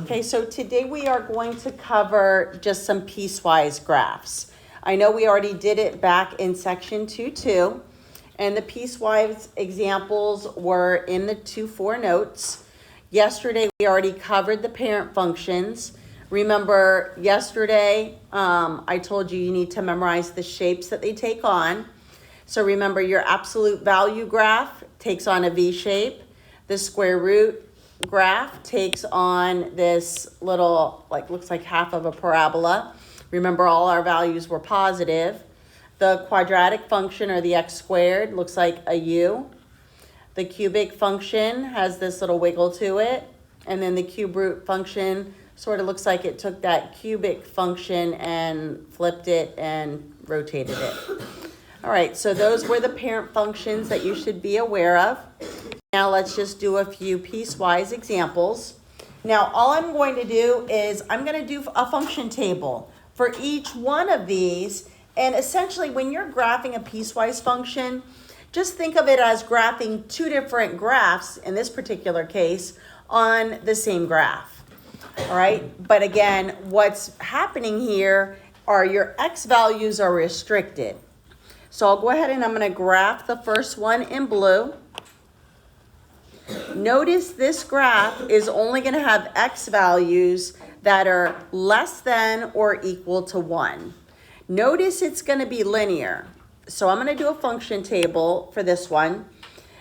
Okay, so today we are going to cover just some piecewise graphs. I know we already did it back in section 2.2, and the piecewise examples were in the 2.4 notes. Yesterday we already covered the parent functions. Remember yesterday I told you need to memorize the shapes that they take on. So remember your absolute value graph takes on a V shape. The square root graph takes on this little, looks like half of a parabola. Remember all our values were positive. The quadratic function, or the x squared, looks like a U. The cubic function has this little wiggle to it. And then the cube root function sort of looks like it took that cubic function and flipped it and rotated it. All right, so those were the parent functions that you should be aware of. Now let's just do a few piecewise examples. Now all I'm going to do is I'm going to do a function table for each one of these. And essentially when you're graphing a piecewise function, just think of it as graphing two different graphs, in this particular case, on the same graph. All right, but again, what's happening here are your x values are restricted. So I'll go ahead and I'm going to graph the first one in blue. Notice this graph is only going to have x values that are less than or equal to 1. Notice it's going to be linear. So I'm going to do a function table for this one.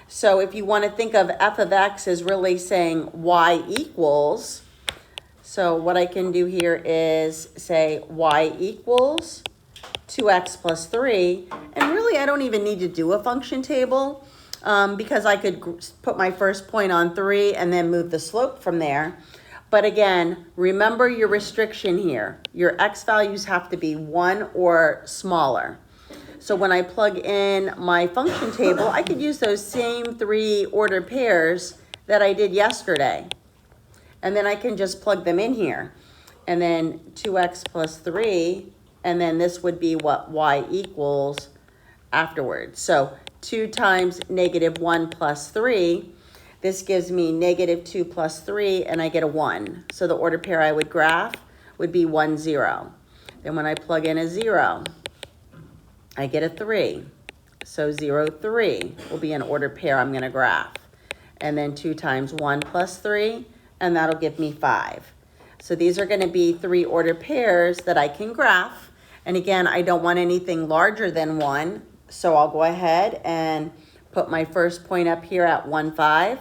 So if you want to think of f of x as really saying y equals, so what I can do here is say y equals 2x plus 3. And really, I don't even need to do a function table because I could put my first point on 3 and then move the slope from there. But again, remember your restriction here. Your x values have to be 1 or smaller. So when I plug in my function table, I could use those same 3 ordered pairs that I did yesterday. And then I can just plug them in here. And then 2x plus 3, and then this would be what y equals afterwards. So 2 times negative 1 plus 3, this gives me negative 2 plus 3, and I get a 1. So the ordered pair I would graph would be 1, 0. Then when I plug in a 0, I get a 3. So 0, 3 will be an ordered pair I'm going to graph. And then 2 times 1 plus 3, and that'll give me 5. So these are going to be 3 ordered pairs that I can graph. And again, I don't want anything larger than 1. So I'll go ahead and put my first point up here at 1, 5.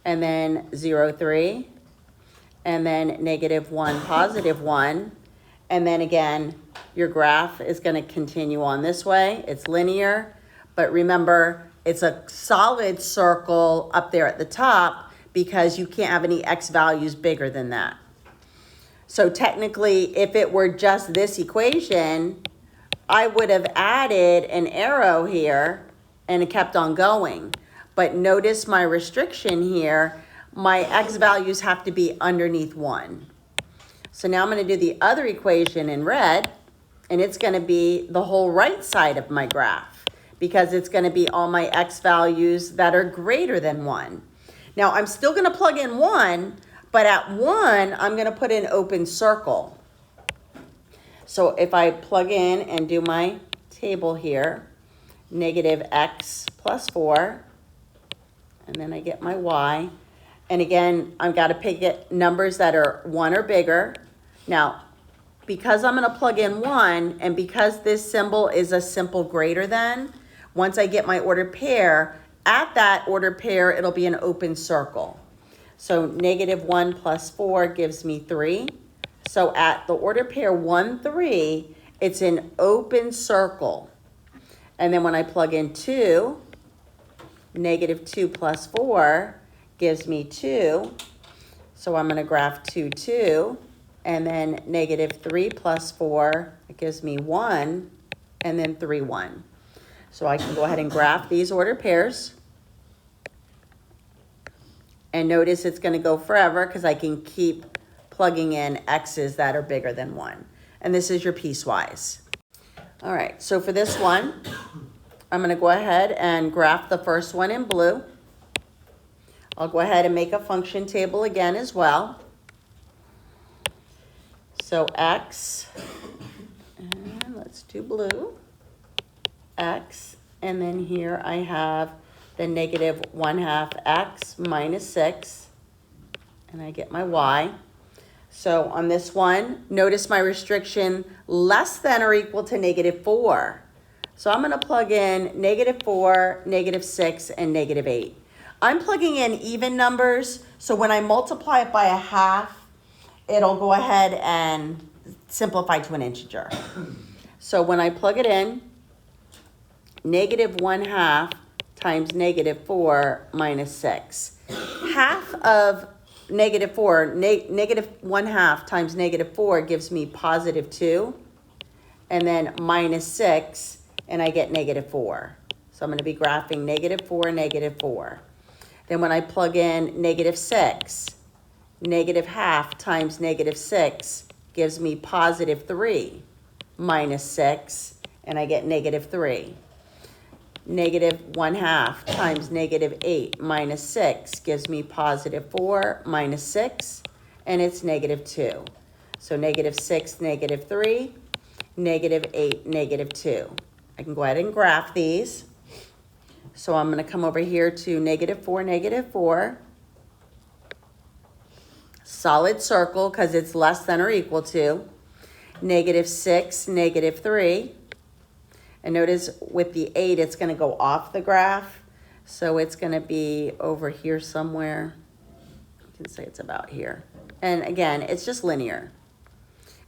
And then 0, 3. And then negative 1, positive 1. And then again, your graph is going to continue on this way. It's linear. But remember, it's a solid circle up there at the top because you can't have any x values bigger than that. So technically, if it were just this equation, I would have added an arrow here and it kept on going. But notice my restriction here, my x values have to be underneath 1. So now I'm going to do the other equation in red, and it's going to be the whole right side of my graph because it's going to be all my x values that are greater than 1. Now I'm still going to plug in 1, but at 1, I'm going to put an open circle. So if I plug in and do my table here, negative x plus 4, and then I get my y. And again, I've got to pick it numbers that are 1 or bigger. Now, because I'm going to plug in 1, and because this symbol is a simple greater than, once I get my ordered pair, at that ordered pair, it'll be an open circle. So negative 1 plus 4 gives me 3. So at the ordered pair 1, 3, it's an open circle. And then when I plug in 2, negative 2 plus 4 gives me 2. So I'm going to graph 2, 2. And then negative 3 plus 4, it gives me 1. And then 3, 1. So I can go ahead and graph these ordered pairs. And notice it's going to go forever because I can keep plugging in x's that are bigger than 1. And this is your piecewise. All right, so for this one, I'm going to go ahead and graph the first one in blue. I'll go ahead and make a function table again as well. So x, and let's do blue, x, and then here I have the negative 1/2 x minus 6, and I get my y. So on this one, notice my restriction less than or equal to -4. So I'm going to plug in -4, -6, and -8. I'm plugging in even numbers, so when I multiply it by 1/2, it'll go ahead and simplify to an integer. So when I plug it in, -1/2 times -4 minus 6. Half of -4, -1/2 times -4 gives me +2, and then minus 6, and I get -4. So I'm going to be graphing -4, -4. Then when I plug in -6, -1/2 times -6 gives me +3 minus 6, and I get -3. -1/2 times -8 minus 6 gives me +4 minus 6, and it's -2. So -6, -3, -8, -2. I can go ahead and graph these. So I'm going to come over here to -4, -4. Solid circle because it's less than or equal to. -6, -3. And notice with the 8, it's going to go off the graph. So it's going to be over here somewhere. You can say it's about here. And again, it's just linear.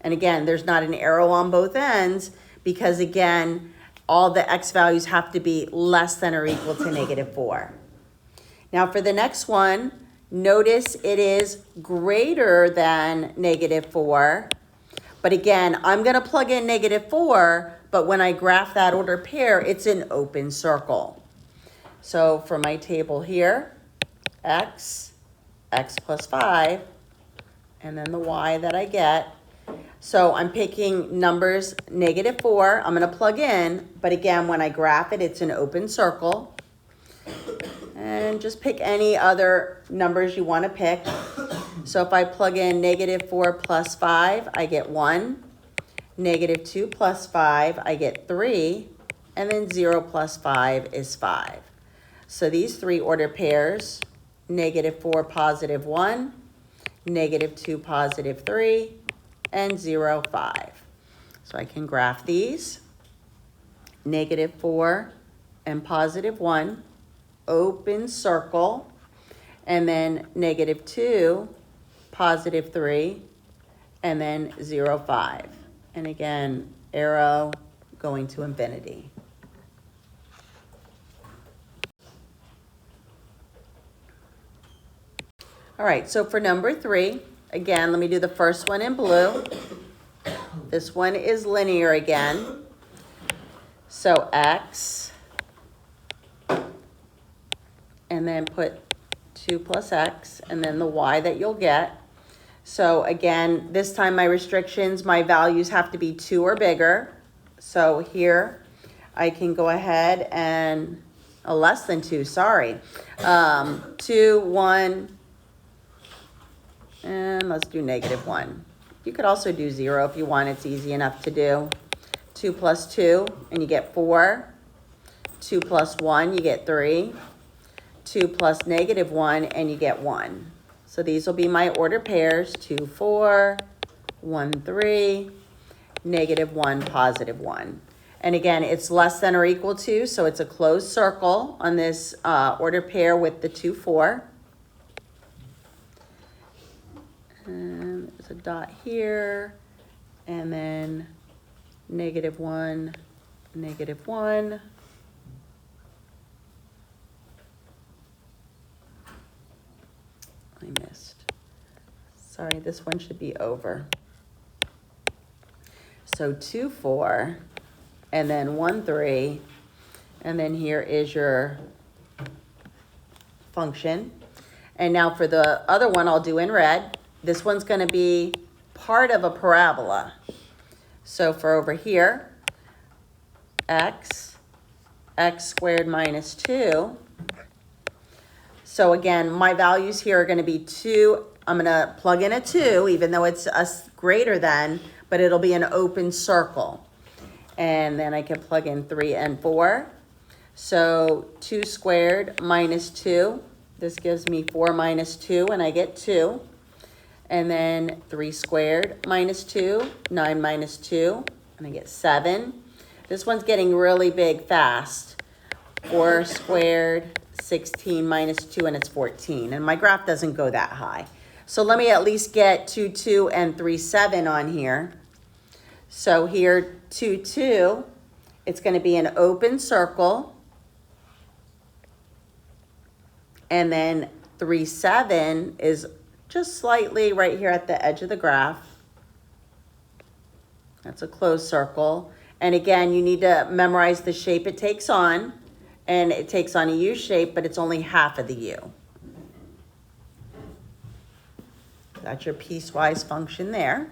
And again, there's not an arrow on both ends because again, all the x values have to be less than or equal to -4. Now for the next one, notice it is greater than -4. But again, I'm going to plug in -4, but when I graph that ordered pair, it's an open circle. So for my table here, x plus 5, and then the y that I get. So I'm picking numbers -4, I'm going to plug in, but again, when I graph it, it's an open circle. And just pick any other numbers you want to pick. So if I plug in -4 plus 5, I get 1. -2 plus 5, I get 3. And then 0 plus 5 is 5. So these three ordered pairs, -4 positive 1, -2 positive 3, and 0, 5. So I can graph these. -4 and positive 1, open circle, and then -2, positive 3, and then 0, 5. And again, arrow going to infinity. All right, so for number 3, again, let me do the first one in blue. This one is linear again. So x, and then put 2 plus x, and then the y that you'll get. So again, this time my restrictions, my values have to be 2 or bigger. So here I can go ahead and, less than 2, sorry. 2, 1, and let's do -1. You could also do 0 if you want, it's easy enough to do. 2 plus 2, and you get 4. 2 plus 1, you get 3. 2 plus -1, and you get 1. So these will be my ordered pairs, 2, 4, 1, 3, -1, positive 1. And again, it's less than or equal to, so it's a closed circle on this ordered pair with the 2, 4. And there's a dot here, and then -1, -1. I missed. Sorry, this one should be over. So 2, 4, and then 1, 3, and then here is your function. And now for the other one, I'll do in red. This one's going to be part of a parabola. So for over here, x squared minus 2. So again, my values here are gonna be 2. I'm gonna plug in a 2, even though it's a greater than, but it'll be an open circle. And then I can plug in 3 and 4. So 2 squared minus 2. This gives me 4 minus 2, and I get 2. And then 3 squared minus 2, 9 minus 2, and I get 7. This one's getting really big fast. 4 squared, 16 minus 2, and it's 14. And my graph doesn't go that high. So let me at least get 2, 2, and 3, 7 on here. So here, 2, 2, it's going to be an open circle. And then 3, 7 is just slightly right here at the edge of the graph. That's a closed circle. And again, you need to memorize the shape it takes on. And it takes on a U shape, but it's only half of the U. That's your piecewise function there.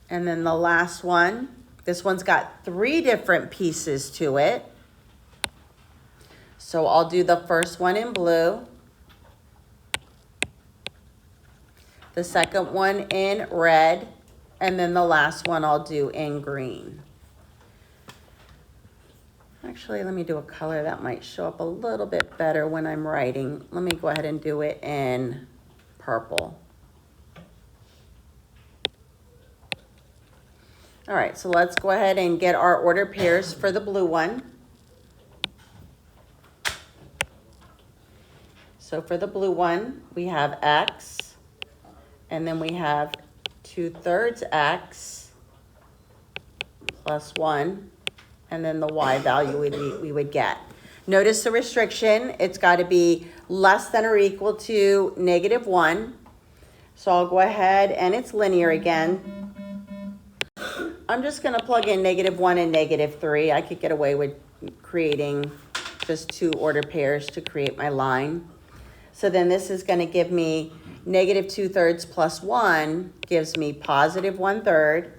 And then the last one, this one's got 3 different pieces to it. So I'll do the first one in blue, the second one in red, and then the last one I'll do in green. Actually, let me do a color that might show up a little bit better when I'm writing. Let me go ahead and do it in purple. All right, so let's go ahead and get our order pairs for the blue one. So for the blue one, we have X, and then we have 2/3 X plus 1, and then the Y value we would get. Notice the restriction, it's got to be less than or equal to -1. So I'll go ahead, and it's linear again. I'm just going to plug in -1 and -3. I could get away with creating just 2 order pairs to create my line. So then this is going to give me -2/3 plus 1 gives me +1/3.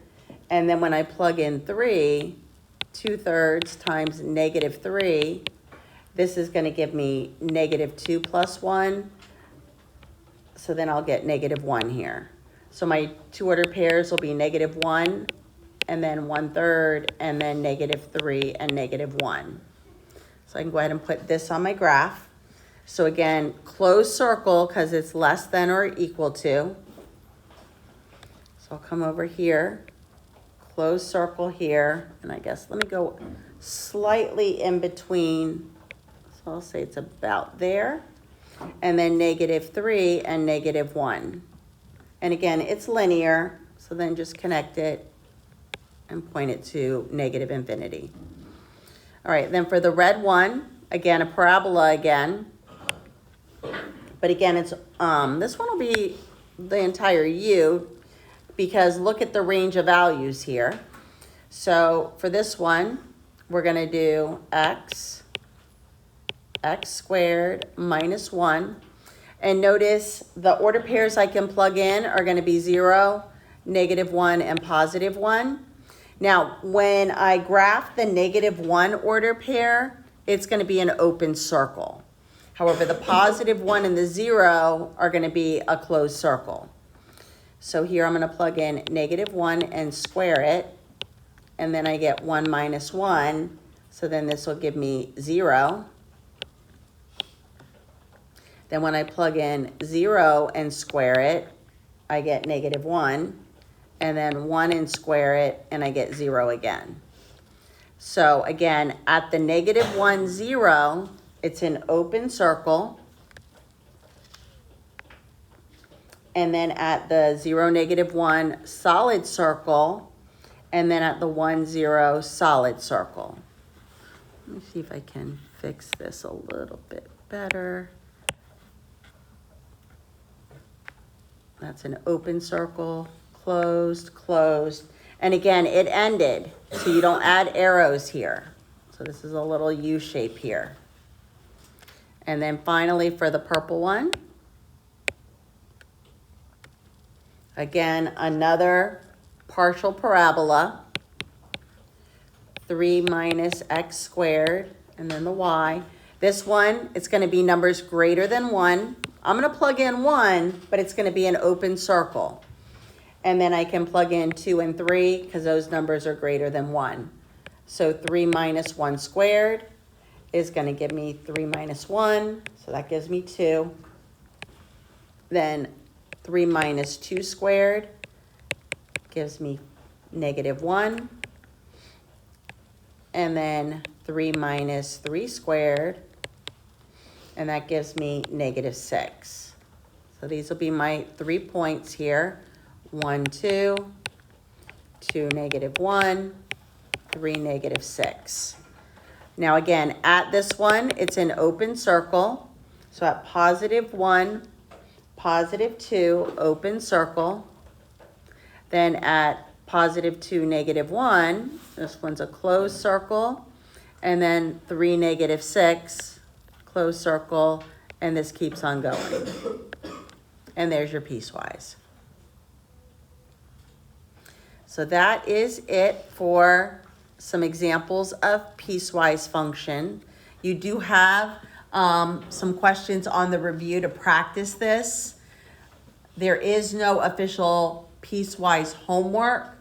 And then when I plug in 3, 2/3 times -3, this is going to give me -2 plus 1. So then I'll get -1 here. So my 2 order pairs will be -1, and then 1/3, and then -3 and -1. So I can go ahead and put this on my graph. So again, closed circle because it's less than or equal to. So I'll come over here, closed circle here, and I guess let me go slightly in between. So I'll say it's about there. And then -3 and -1. And again, it's linear, so then just connect it and point it to -infinity. All right, then for the red one, again, a parabola again. But again, it's this one will be the entire U because look at the range of values here. So for this one, we're going to do x squared minus 1. And notice the order pairs I can plug in are going to be 0, -1, and +1. Now, when I graph the -1 order pair, it's going to be an open circle. However, the +1 and the 0 are going to be a closed circle. So here I'm going to plug in -1 and square it, and then I get 1 minus 1. So then this will give me 0. Then when I plug in 0 and square it, I get -1. And then 1 and square it, and I get 0 again. So again, at the -1, 0, it's an open circle. And then at the 0, -1, solid circle. And then at the 1, 0, solid circle. Let me see if I can fix this a little bit better. That's an open circle, closed, closed. And again, it ended, so you don't add arrows here. So this is a little U shape here. And then finally for the purple one, again, another partial parabola, 3 minus x squared, and then the y. This one, it's going to be numbers greater than 1. I'm going to plug in 1, but it's going to be an open circle. And then I can plug in 2 and 3 because those numbers are greater than 1. So 3 minus 1 squared is going to give me 3 minus 1, so that gives me 2. Then 3 minus 2 squared gives me -1. And then 3 minus 3 squared, and that gives me -6. So these will be my 3 points here. 1, 2, 2, -1, 3, -6. Now again, at this one, it's an open circle. So at +1, +2, open circle. Then at +2, -1, this one's a closed circle. And then 3, -6, closed circle, and this keeps on going. And there's your piecewise. So that is it for some examples of piecewise function. You do have some questions on the review to practice this. There is no official piecewise homework.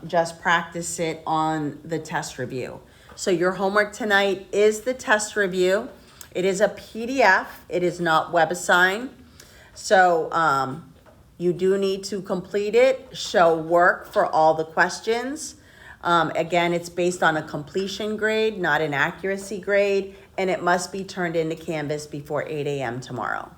Just practice it on the test review. So your homework tonight is the test review. It is a PDF. It is not WebAssign. So you do need to complete it, show work for all the questions. Again, it's based on a completion grade, not an accuracy grade, and it must be turned into Canvas before 8 a.m. tomorrow.